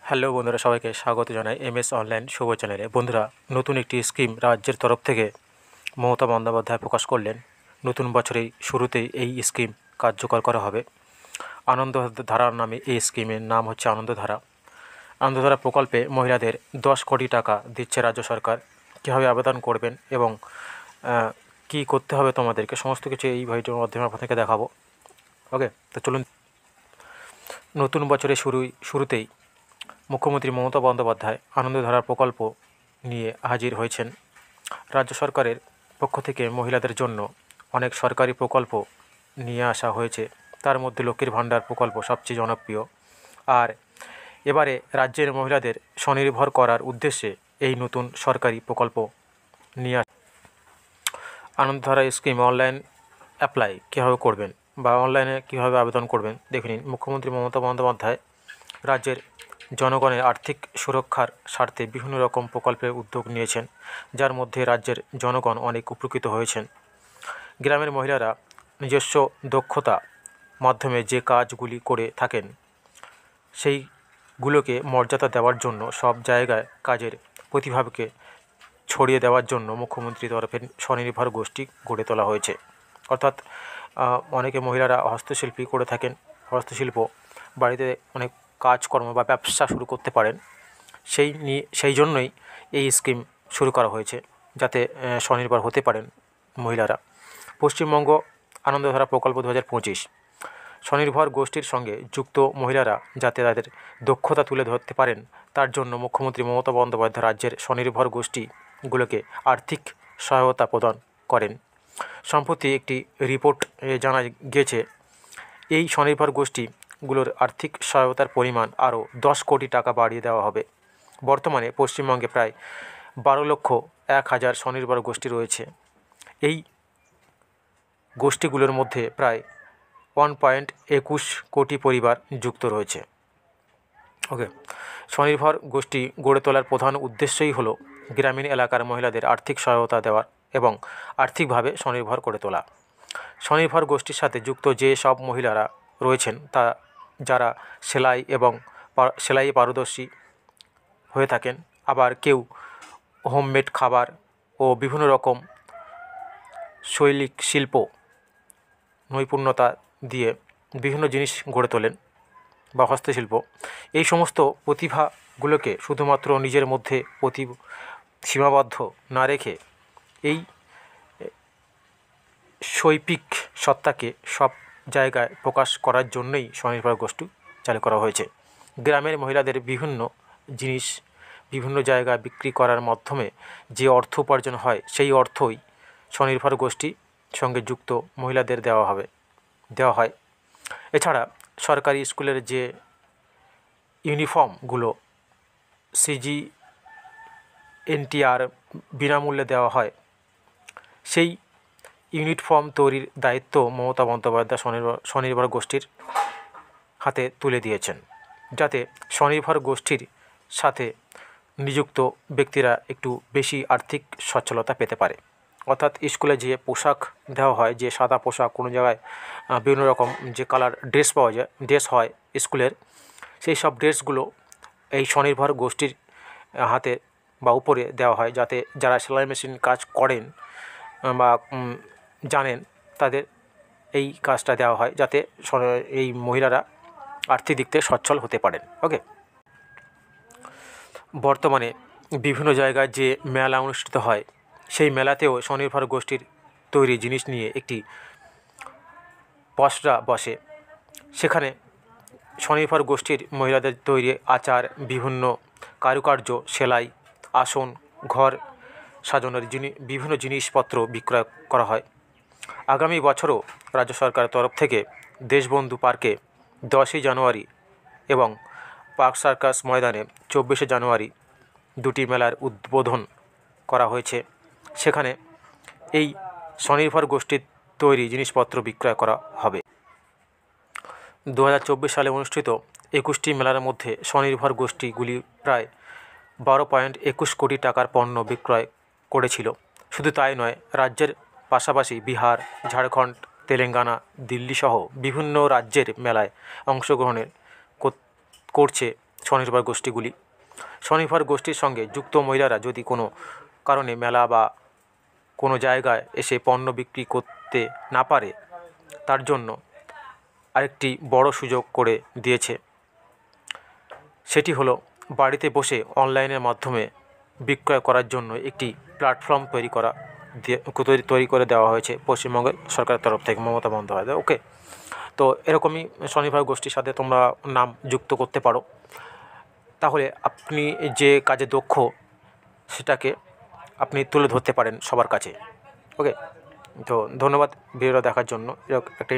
Hello বন্ধুরা, সবাইকে স্বাগত জানাই এমএস অনলাইন শুভ চ্যানেলে। বন্ধুরা, নতুন একটি স্কিম রাজ্যের তরফ থেকে মমতা বন্দ্যোপাধ্যায় প্রকাশ করলেন। নতুন বছরেই শুরুতেই এই স্কিম কার্যকর করা হবে। আনন্দধারা নামে এই স্কিমের নাম হচ্ছে আনন্দধারা। আনন্দধারা প্রকল্পে মহিলাদের 10 কোটি টাকা দিচ্ছে রাজ্য সরকার। কীভাবে আবেদন করবেন এবং কী করতে হবে তোমাদেরকে, সমস্ত কিছু এই ভিডিওর মাধ্যমে আপনাদেরকে দেখাবো। ওকে, তো চলুন। নতুন বছরের শুরুতেই মুখ্যমন্ত্রী মমতা বন্দ্যোপাধ্যায় আনন্দধারা প্রকল্প নিয়ে হাজির হয়েছেন। রাজ্য সরকারের পক্ষ থেকে মহিলাদের জন্য অনেক সরকারি প্রকল্প নিয়ে আসা হয়েছে। তার মধ্যে লক্ষ্মীর ভাণ্ডার প্রকল্প সবচেয়ে জনপ্রিয়। আর এবারে রাজ্যের মহিলাদের স্বনির্ভর করার উদ্দেশ্যে এই নতুন সরকারি প্রকল্প নিয়ে আনন্দধারা স্কিম অনলাইন অ্যাপ্লাই কীভাবে করবেন বা অনলাইনে কীভাবে আবেদন করবেন দেখে নিন। মুখ্যমন্ত্রী মমতা বন্দ্যোপাধ্যায় রাজ্যের জনগণের আর্থিক সুরক্ষার স্বার্থে বিভিন্ন রকম প্রকল্পের উদ্যোগ নিয়েছেন, যার মধ্যে রাজ্যের জনগণ অনেক উপকৃত হয়েছেন। গ্রামের মহিলারা নিজস্ব দক্ষতা মাধ্যমে যে কাজগুলি করে থাকেন সেইগুলোকে মর্যাদা দেওয়ার জন্য সব জায়গায় কাজের প্রতিভাকে ছড়িয়ে দেওয়ার জন্য মুখ্যমন্ত্রীর তরফে স্বনির্ভর গোষ্ঠী গড়ে তোলা হয়েছে। অর্থাৎ অনেকে মহিলারা হস্তশিল্পী করে থাকেন, হস্তশিল্প বাড়িতে অনেক কাজকর্ম বা ব্যবসা শুরু করতে পারেন। সেই জন্যই এই স্কিম শুরু করা হয়েছে, যাতে স্বনির্ভর হতে পারেন মহিলারা। পশ্চিমবঙ্গ আনন্দধারা প্রকল্প 2025 স্বনির্ভর গোষ্ঠীর সঙ্গে যুক্ত মহিলারা যাতে তাদের দক্ষতা তুলে ধরতে পারেন, তার জন্য মুখ্যমন্ত্রী মমতা বন্দ্যোপাধ্যায় রাজ্যের স্বনির্ভর গোষ্ঠীগুলোকে আর্থিক সহায়তা প্রদান করেন। সম্প্রতি একটি রিপোর্ট জানা গিয়েছে এই স্বনির্ভর গোষ্ঠীগুলোর আর্থিক সহায়তার পরিমাণ আরও 10 কোটি টাকা বাড়িয়ে দেওয়া হবে। বর্তমানে পশ্চিমবঙ্গে প্রায় 12,01,000 স্বনির্ভর গোষ্ঠী রয়েছে। এই গোষ্ঠীগুলোর মধ্যে প্রায় 1.21 কোটি পরিবার যুক্ত রয়েছে। ওকে, স্বনির্ভর গোষ্ঠী গড়ে তোলার প্রধান উদ্দেশ্যই হলো গ্রামীণ এলাকার মহিলাদের আর্থিক সহায়তা দেওয়া এবং আর্থিকভাবে স্বনির্ভর করে তোলা। স্বনির্ভর গোষ্ঠীর সাথে যুক্ত যে সব মহিলারা রয়েছেন তা যারা সেলাইয়ে পারদর্শী হয়ে থাকেন, আবার কেউ হোমমেড খাবার ও বিভিন্ন রকম শৈল্পিক শিল্প নৈপুণ্যতা দিয়ে বিভিন্ন জিনিস গড়ে তোলেন বা হস্তশিল্প। এই সমস্ত প্রতিভাগুলোকে শুধুমাত্র নিজের মধ্যে সীমাবদ্ধ না রেখে এই শৈল্পিক সত্তাকে সব জায়গায় প্রকাশ করার জন্যই স্বনির্ভর গোষ্ঠী চালু করা হয়েছে। গ্রামের মহিলাদের বিভিন্ন জিনিস বিভিন্ন জায়গায় বিক্রি করার মাধ্যমে যে অর্থ উপার্জন হয়, সেই অর্থই স্বনির্ভর গোষ্ঠীর সঙ্গে যুক্ত মহিলাদের দেওয়া হয়। এছাড়া সরকারি স্কুলের যে ইউনিফর্মগুলো CGNTR বিনামূল্যে দেওয়া হয়, সেই ইউনিফর্ম তৈরির দায়িত্ব মমতা বন্দ্যোপাধ্যায় স্বনির্ভর গোষ্ঠীর হাতে তুলে দিয়েছেন, যাতে স্বনির্ভর গোষ্ঠীর সাথে নিযুক্ত ব্যক্তিরা একটু বেশি আর্থিক সচ্ছলতা পেতে পারে। অর্থাৎ স্কুলে যে পোশাক দেওয়া হয়, যে সাদা পোশাক, কোনো জায়গায় বিভিন্ন রকম যে কালার ড্রেস হয় স্কুলের, সেই সব ড্রেসগুলো এই স্বনির্ভর গোষ্ঠীর হাতে বা উপরে দেওয়া হয়, যাতে যারা সেলাই মেশিন কাজ করেন বা জানেন তাদের এই কাজটা দেওয়া হয়, যাতে এই মহিলারা আর্থিক দিক থেকে সচ্ছল হতে পারেন। ওকে, বর্তমানে বিভিন্ন জায়গায় যে মেলা অনুষ্ঠিত হয়, সেই মেলাতেও স্বনির্ভর গোষ্ঠীর তৈরি জিনিস নিয়ে একটি পসরা বসে। সেখানে স্বনির্ভর গোষ্ঠীর মহিলাদের তৈরি আচার, বিভিন্ন কারুকার্য, সেলাই, আসন, ঘর সাজানোর বিভিন্ন জিনিসপত্র বিক্রয় করা হয়। আগামী বছরও রাজ্য সরকারের তরফ থেকে দেশবন্ধু পার্কে 10ই জানুয়ারি এবং পার্ক সার্কাস ময়দানে 24শে জানুয়ারি দুটি মেলার উদ্বোধন করা হয়েছে। সেখানে এই স্বনির্ভর গোষ্ঠীর তৈরি জিনিসপত্র বিক্রয় করা হবে। 2024 সালে অনুষ্ঠিত 21টি মেলার মধ্যে স্বনির্ভর গোষ্ঠীগুলি প্রায় 12.21 কোটি টাকার পণ্য বিক্রয় করেছিল। শুধু তাই নয়, রাজ্যের পাশাপাশি বিহার, ঝাড়খণ্ড, তেলেঙ্গানা, দিল্লি সহ বিভিন্ন রাজ্যের মেলায় অংশগ্রহণের করছে স্বনির্ভর গোষ্ঠীগুলি। স্বনির্ভর গোষ্ঠীর সঙ্গে যুক্ত মহিলারা যদি কোনো কারণে মেলা বা কোনো জায়গায় এসে পণ্য বিক্রি করতে না পারে, তার জন্য আরেকটি বড় সুযোগ করে দিয়েছে। সেটি হলো বাড়িতে বসে অনলাইনের মাধ্যমে বিক্রয় করার জন্য একটি প্ল্যাটফর্ম তৈরি করে দেওয়া হয়েছে পশ্চিমবঙ্গের সরকারের তরফ থেকে, মমতা বন্দ্যোপাধ্যায়। ওকে, তো এরকমই স্বনির্ভর গোষ্ঠীর সাথে তোমরা নাম যুক্ত করতে পারো। তাহলে আপনি যে কাজে দক্ষ সেটাকে আপনি তুলে ধরতে পারেন সবার কাছে। ওকে, তো ধন্যবাদ ভিডিওটা দেখার জন্য। একটা